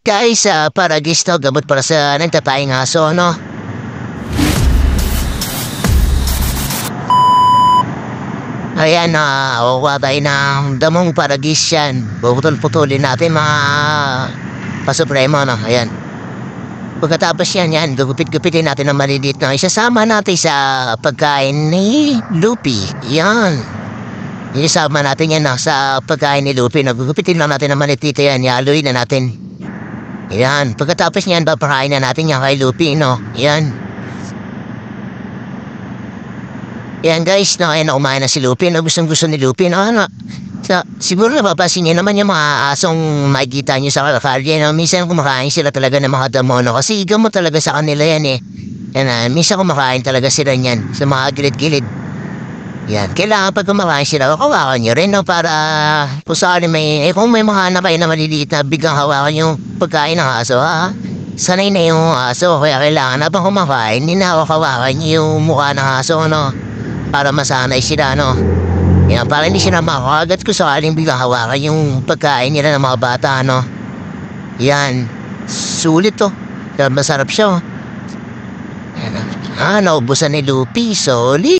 Guys, para gisto, gamot para sa nagtatayang aso, no? Ayan, kukuha tayo ng damong paragis yan. Puputol-putulin natin mga pasupremo, no? Ayan. Pagkatapos yan, gugupit-gupitin natin ng maliliit na isasama natin sa pagkain ni Lupi. Yan. Isasama natin yan sa pagkain ni Lupi. Nagugupitin lang natin ng maliliit yan. Ialuin na natin. Yan. Pagkatapos niyan, papakain na natin yan kay Lupi, no? Yan. Yan guys, no? Ayan, kumain na si Lupi. No? Gustong-gusto ni Lupi, no? Siguro napapasin niyo naman yung mga asong makikita niyo sa kalye, no? Minsan kumakain sila talaga ng mga damo, no? Kasi gamot talaga sa kanila yan, eh. Yan, minsan kumakain talaga sila niyan sa mga gilid-gilid. Yan, kailangan pag kumakain sila, hawakan nyo rin, no? Para kung saan kung may mahanap kayo na maliliit na biglang hawakan yung pagkain ng aso, ha? Sanay na yung aso, kaya kailangan habang kumakain, hawakan nyo yung mukha ng aso, no? Para masanay sila, no? Yan, para hindi sila makakagat kung sakaling biglang hawakan yung pagkain nila ng mga bata, no? Yan. Sulit to. Masarap siya, oh. Yan, naubusan ni Lupi. Solid.